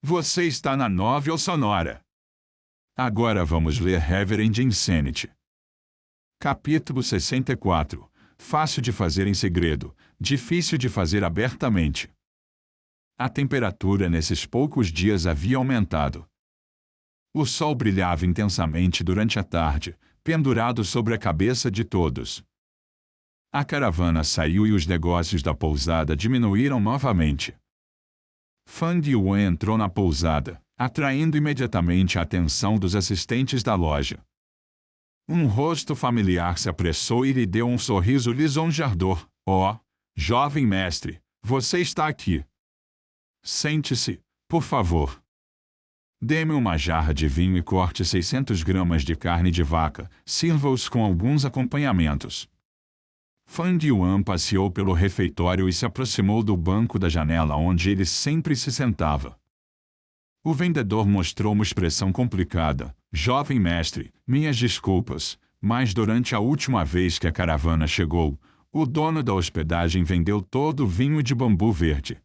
Você está na Novel Sonora. Agora vamos ler Reverend Insanity. Capítulo 64. Fácil de fazer em segredo, difícil de fazer abertamente. A temperatura nesses poucos dias havia aumentado. O sol brilhava intensamente durante a tarde, pendurado sobre a cabeça de todos. A caravana saiu e os negócios da pousada diminuíram novamente. Fan Yuan entrou na pousada, atraindo imediatamente a atenção dos assistentes da loja. Um rosto familiar se apressou e lhe deu um sorriso lisonjeador. Oh, jovem mestre, você está aqui. Sente-se, por favor. Dê-me uma jarra de vinho e corte 600 gramas de carne de vaca, sirva-os com alguns acompanhamentos. Fan Yuan passeou pelo refeitório e se aproximou do banco da janela onde ele sempre se sentava. O vendedor mostrou uma expressão complicada. Jovem mestre, minhas desculpas, mas durante a última vez que a caravana chegou, o dono da hospedagem vendeu todo o vinho de bambu verde.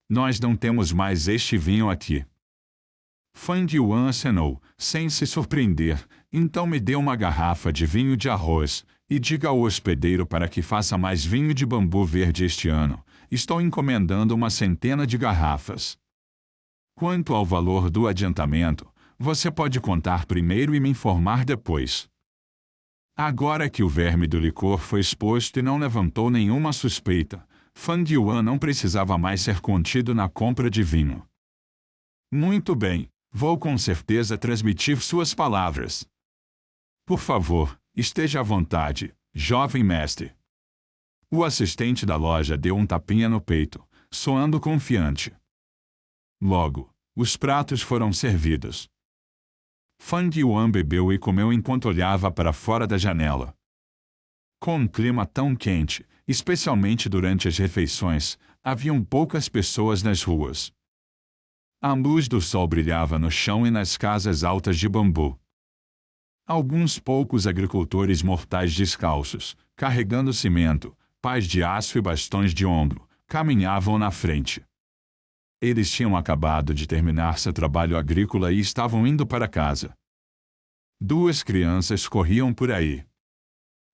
Nós não temos mais este vinho aqui. Fan Yuan acenou, sem se surpreender, então me dê uma garrafa de vinho de arroz, e diga ao hospedeiro para que faça mais vinho de bambu verde este ano. Estou encomendando uma centena de garrafas. Quanto ao valor do adiantamento, você pode contar primeiro e me informar depois. Agora que o verme do licor foi exposto e não levantou nenhuma suspeita, Fan Yuan não precisava mais ser contido na compra de vinho. Muito bem, vou com certeza transmitir suas palavras. Por favor, esteja à vontade, jovem mestre. O assistente da loja deu um tapinha no peito, soando confiante. Logo, os pratos foram servidos. Fan Yuan bebeu e comeu enquanto olhava para fora da janela. Com um clima tão quente, especialmente durante as refeições, haviam poucas pessoas nas ruas. A luz do sol brilhava no chão e nas casas altas de bambu. Alguns poucos agricultores mortais descalços, carregando cimento, pás de aço e bastões de ombro, caminhavam na frente. Eles tinham acabado de terminar seu trabalho agrícola e estavam indo para casa. Duas crianças corriam por aí.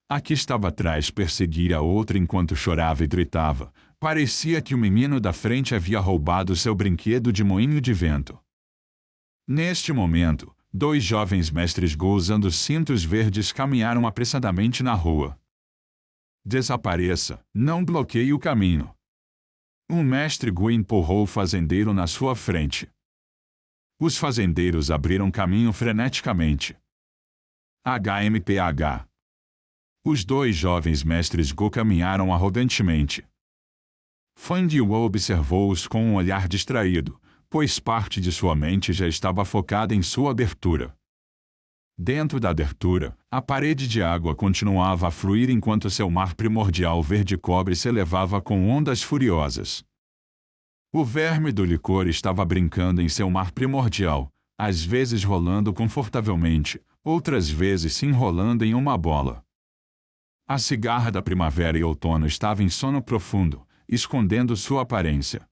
A que estava atrás perseguia a outra enquanto chorava e gritava. Parecia que o menino da frente havia roubado seu brinquedo de moinho de vento. Neste momento, dois jovens mestres Go usando cintos verdes caminharam apressadamente na rua. Desapareça, não bloqueie o caminho. Um mestre Go empurrou o fazendeiro na sua frente. Os fazendeiros abriram caminho freneticamente. HMPH. Os dois jovens mestres Go caminharam arrogantemente. Fan Yuan observou-os com um olhar distraído, pois parte de sua mente já estava focada em sua abertura. Dentro da abertura, a parede de água continuava a fluir enquanto seu mar primordial verde-cobre se elevava com ondas furiosas. O verme do licor estava brincando em seu mar primordial, às vezes rolando confortavelmente, outras vezes se enrolando em uma bola. A cigarra da primavera e outono estava em sono profundo, escondendo sua aparência.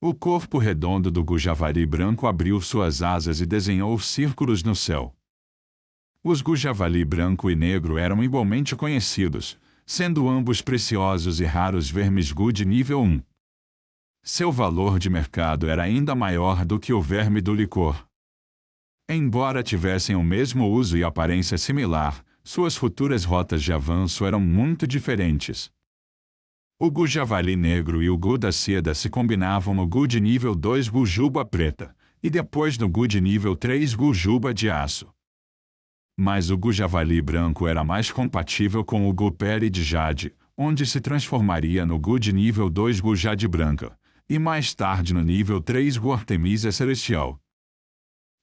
O corpo redondo do Gujavari branco abriu suas asas e desenhou círculos no céu. Os Gujavali branco e negro eram igualmente conhecidos, sendo ambos preciosos e raros vermes Gu de nível 1. Seu valor de mercado era ainda maior do que o verme do licor. Embora tivessem o mesmo uso e aparência similar, suas futuras rotas de avanço eram muito diferentes. O Gujavali negro e o Gu da seda se combinavam no Gu de nível 2 Gujuba preta, e depois no Gu de nível 3 Gujuba de aço. Mas o Gujavali branco era mais compatível com o Gu pele de jade, onde se transformaria no Gu de nível 2 Gu jade branca, e mais tarde no nível 3 Gu Artemisia celestial.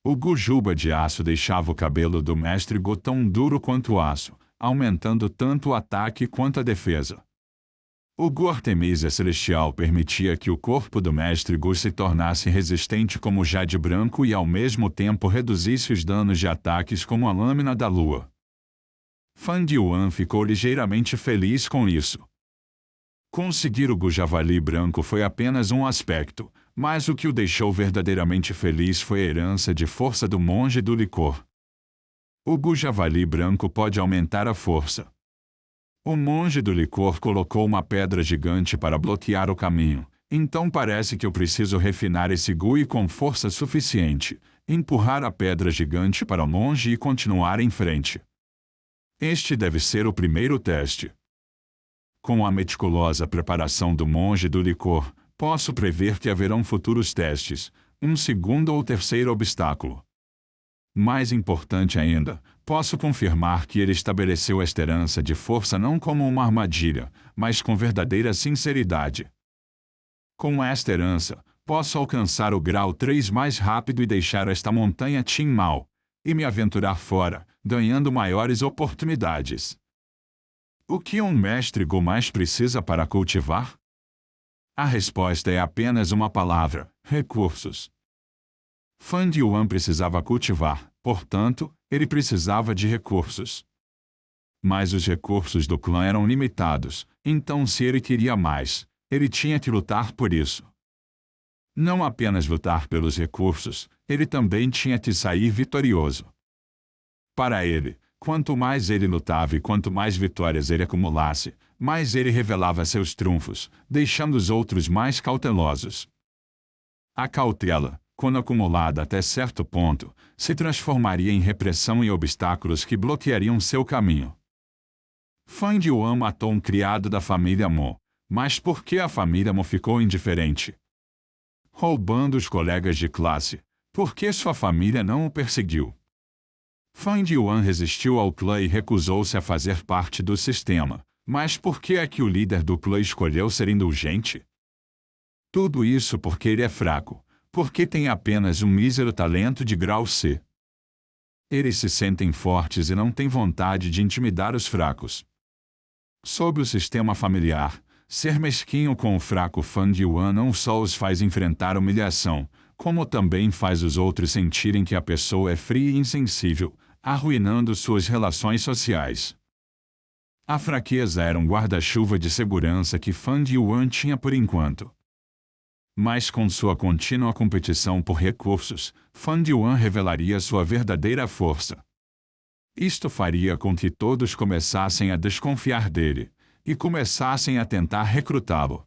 O Gujuba de aço deixava o cabelo do mestre Gu tão duro quanto o aço, aumentando tanto o ataque quanto a defesa. O Gu Artemisia celestial permitia que o corpo do mestre Gu se tornasse resistente como o jade branco e ao mesmo tempo reduzisse os danos de ataques como a lâmina da lua. Fan Yuan ficou ligeiramente feliz com isso. Conseguir o Gujavali branco foi apenas um aspecto, mas o que o deixou verdadeiramente feliz foi a herança de força do monge do licor. O Gu-Javali branco pode aumentar a força. O monge do licor colocou uma pedra gigante para bloquear o caminho, então parece que eu preciso refinar esse Gu e com força suficiente, empurrar a pedra gigante para o monge e continuar em frente. Este deve ser o primeiro teste. Com a meticulosa preparação do monge do licor, posso prever que haverão futuros testes, um segundo ou terceiro obstáculo. Mais importante ainda, posso confirmar que ele estabeleceu esta herança de força não como uma armadilha, mas com verdadeira sinceridade. Com esta herança, posso alcançar o grau 3 mais rápido e deixar esta montanha Tin Mao, e me aventurar fora, ganhando maiores oportunidades. O que um mestre Gu mais precisa para cultivar? A resposta é apenas uma palavra: recursos. Fan Yuan precisava cultivar, portanto, ele precisava de recursos. Mas os recursos do clã eram limitados, então se ele queria mais, ele tinha que lutar por isso. Não apenas lutar pelos recursos, ele também tinha que sair vitorioso. Para ele, quanto mais ele lutava e quanto mais vitórias ele acumulasse, mais ele revelava seus trunfos, deixando os outros mais cautelosos. A cautela, quando acumulada até certo ponto, se transformaria em repressão e obstáculos que bloqueariam seu caminho. Fan Yuan matou um criado da família Mo, mas por que a família Mo ficou indiferente? Roubando os colegas de classe, por que sua família não o perseguiu? Fan Yuan resistiu ao clã e recusou-se a fazer parte do sistema, mas por que é que o líder do clã escolheu ser indulgente? Tudo isso porque ele é fraco, porque tem apenas um mísero talento de grau C. Eles se sentem fortes e não têm vontade de intimidar os fracos. Sob o sistema familiar, ser mesquinho com o fraco Fan Yuan não só os faz enfrentar humilhação, como também faz os outros sentirem que a pessoa é fria e insensível, arruinando suas relações sociais. A fraqueza era um guarda-chuva de segurança que Fan Yuan tinha por enquanto. Mas com sua contínua competição por recursos, Fan Yuan revelaria sua verdadeira força. Isto faria com que todos começassem a desconfiar dele, e começassem a tentar recrutá-lo.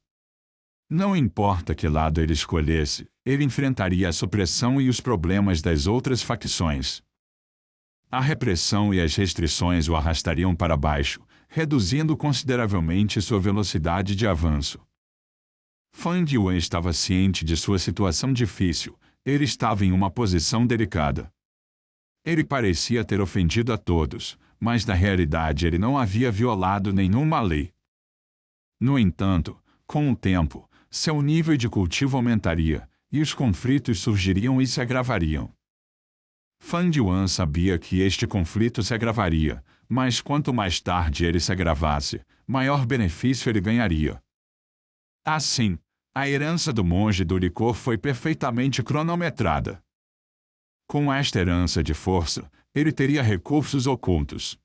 Não importa que lado ele escolhesse, ele enfrentaria a supressão e os problemas das outras facções. A repressão e as restrições o arrastariam para baixo, reduzindo consideravelmente sua velocidade de avanço. Fan Yuan estava ciente de sua situação difícil, ele estava em uma posição delicada. Ele parecia ter ofendido a todos, mas na realidade ele não havia violado nenhuma lei. No entanto, com o tempo, seu nível de cultivo aumentaria, e os conflitos surgiriam e se agravariam. Fan Yuan sabia que este conflito se agravaria, mas quanto mais tarde ele se agravasse, maior benefício ele ganharia. Assim, a herança do monge do licor foi perfeitamente cronometrada. Com esta herança de força, ele teria recursos ocultos.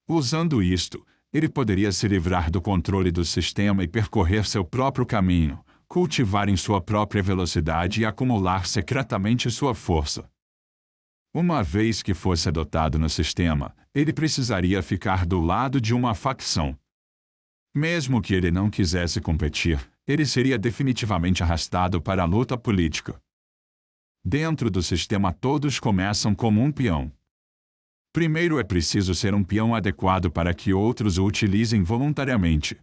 Usando isto, ele poderia se livrar do controle do sistema e percorrer seu próprio caminho, cultivar em sua própria velocidade e acumular secretamente sua força. Uma vez que fosse adotado no sistema, ele precisaria ficar do lado de uma facção. Mesmo que ele não quisesse competir, ele seria definitivamente arrastado para a luta política. Dentro do sistema todos começam como um peão. Primeiro é preciso ser um peão adequado para que outros o utilizem voluntariamente.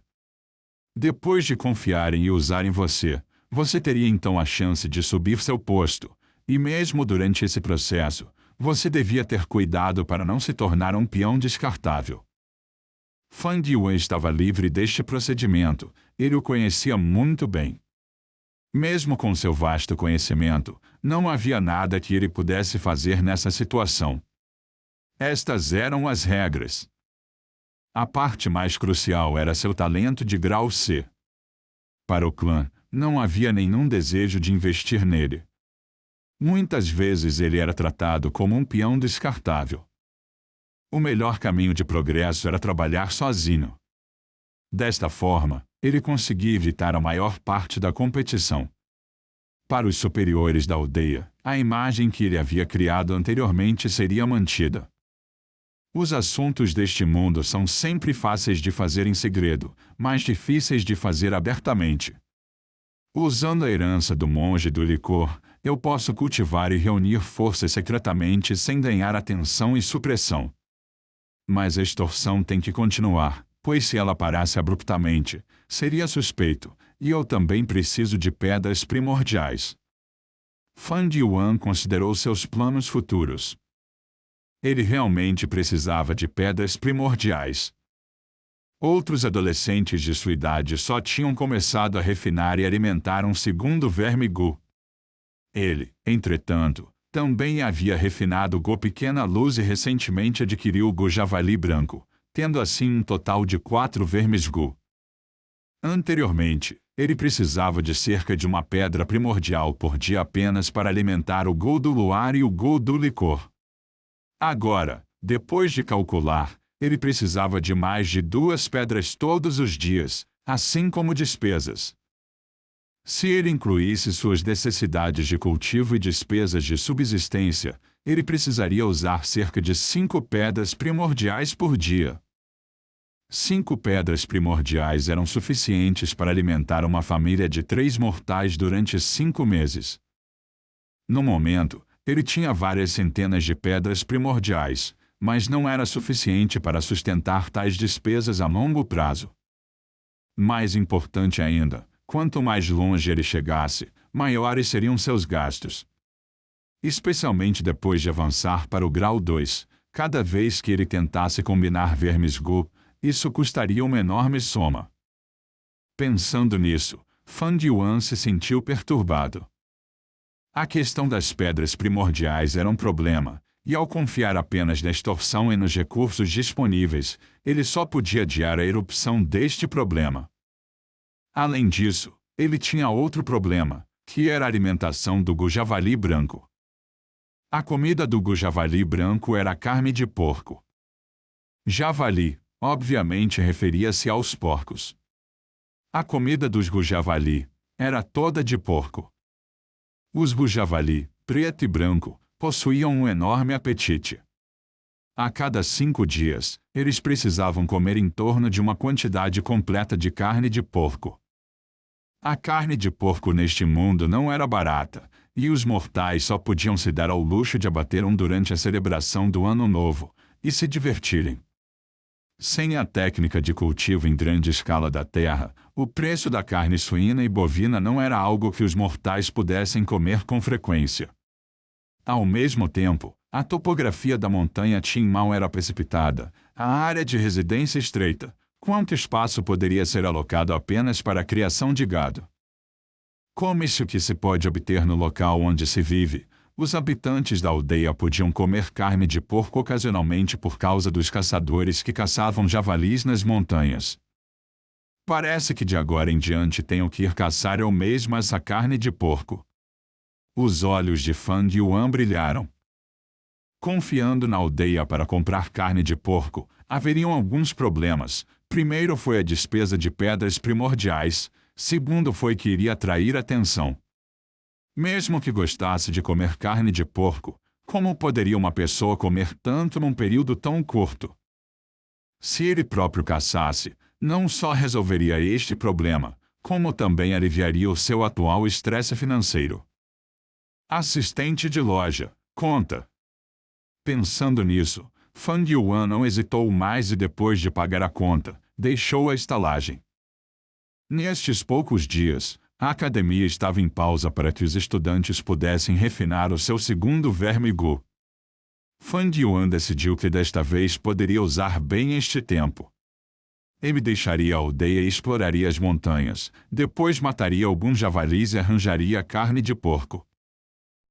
Depois de confiarem e usarem você, você teria então a chance de subir seu posto, e mesmo durante esse processo, você devia ter cuidado para não se tornar um peão descartável. Fan Yuan estava livre deste procedimento, ele o conhecia muito bem. Mesmo com seu vasto conhecimento, não havia nada que ele pudesse fazer nessa situação. Estas eram as regras. A parte mais crucial era seu talento de grau C. Para o clã, não havia nenhum desejo de investir nele. Muitas vezes ele era tratado como um peão descartável. O melhor caminho de progresso era trabalhar sozinho. Desta forma, ele conseguia evitar a maior parte da competição. Para os superiores da aldeia, a imagem que ele havia criado anteriormente seria mantida. Os assuntos deste mundo são sempre fáceis de fazer em segredo, mas difíceis de fazer abertamente. Usando a herança do monge do licor, eu posso cultivar e reunir forças secretamente sem ganhar atenção e supressão. Mas a extorsão tem que continuar, pois se ela parasse abruptamente, seria suspeito, e eu também preciso de pedras primordiais. Fan Yuan considerou seus planos futuros. Ele realmente precisava de pedras primordiais. Outros adolescentes de sua idade só tinham começado a refinar e alimentar um segundo verme Gu. Ele, entretanto, também havia refinado o Gu Pequena Luz e recentemente adquiriu o Gu Javali Branco, tendo assim um total de 4 vermes Gu. Anteriormente, ele precisava de cerca de uma pedra primordial por dia apenas para alimentar o Gu do Luar e o Gu do Licor. Agora, depois de calcular, ele precisava de mais de 2 pedras todos os dias, assim como despesas. Se ele incluísse suas necessidades de cultivo e despesas de subsistência, ele precisaria usar cerca de 5 pedras primordiais por dia. 5 pedras primordiais eram suficientes para alimentar uma família de 3 mortais durante 5 meses. No momento, ele tinha várias centenas de pedras primordiais, mas não era suficiente para sustentar tais despesas a longo prazo. Mais importante ainda, quanto mais longe ele chegasse, maiores seriam seus gastos. Especialmente depois de avançar para o grau 2, cada vez que ele tentasse combinar vermes Gu, isso custaria uma enorme soma. Pensando nisso, Fan Yuan se sentiu perturbado. A questão das pedras primordiais era um problema, e ao confiar apenas na extorsão e nos recursos disponíveis, ele só podia adiar a erupção deste problema. Além disso, ele tinha outro problema, que era a alimentação do Gu Javali Branco. A comida do Gu Javali Branco era carne de porco. Javali, obviamente, referia-se aos porcos. A comida dos Gu Javali era toda de porco. Os Gu Javali, preto e branco, possuíam um enorme apetite. A cada 5 dias, eles precisavam comer em torno de uma quantidade completa de carne de porco. A carne de porco neste mundo não era barata, e os mortais só podiam se dar ao luxo de abater um durante a celebração do Ano Novo, e se divertirem. Sem a técnica de cultivo em grande escala da terra, o preço da carne suína e bovina não era algo que os mortais pudessem comer com frequência. Ao mesmo tempo, a topografia da montanha Tin Mau era precipitada, a área de residência estreita. Quanto espaço poderia ser alocado apenas para a criação de gado? Come-se o que se pode obter no local onde se vive. Os habitantes da aldeia podiam comer carne de porco ocasionalmente por causa dos caçadores que caçavam javalis nas montanhas. Parece que de agora em diante tenho que ir caçar eu mesmo essa carne de porco. Os olhos de Fan Yuan brilharam. Confiando na aldeia para comprar carne de porco, haveriam alguns problemas. Primeiro foi a despesa de pedras primordiais, segundo foi que iria atrair atenção. Mesmo que gostasse de comer carne de porco, como poderia uma pessoa comer tanto num período tão curto? Se ele próprio caçasse, não só resolveria este problema, como também aliviaria o seu atual estresse financeiro. Assistente de loja, conta. Pensando nisso, Fan Yuan não hesitou mais e depois de pagar a conta, deixou a estalagem. Nestes poucos dias, a academia estava em pausa para que os estudantes pudessem refinar o seu segundo verme Gu. Fan Yuan decidiu que desta vez poderia usar bem este tempo. Ele deixaria a aldeia e exploraria as montanhas, depois mataria alguns javalis e arranjaria carne de porco.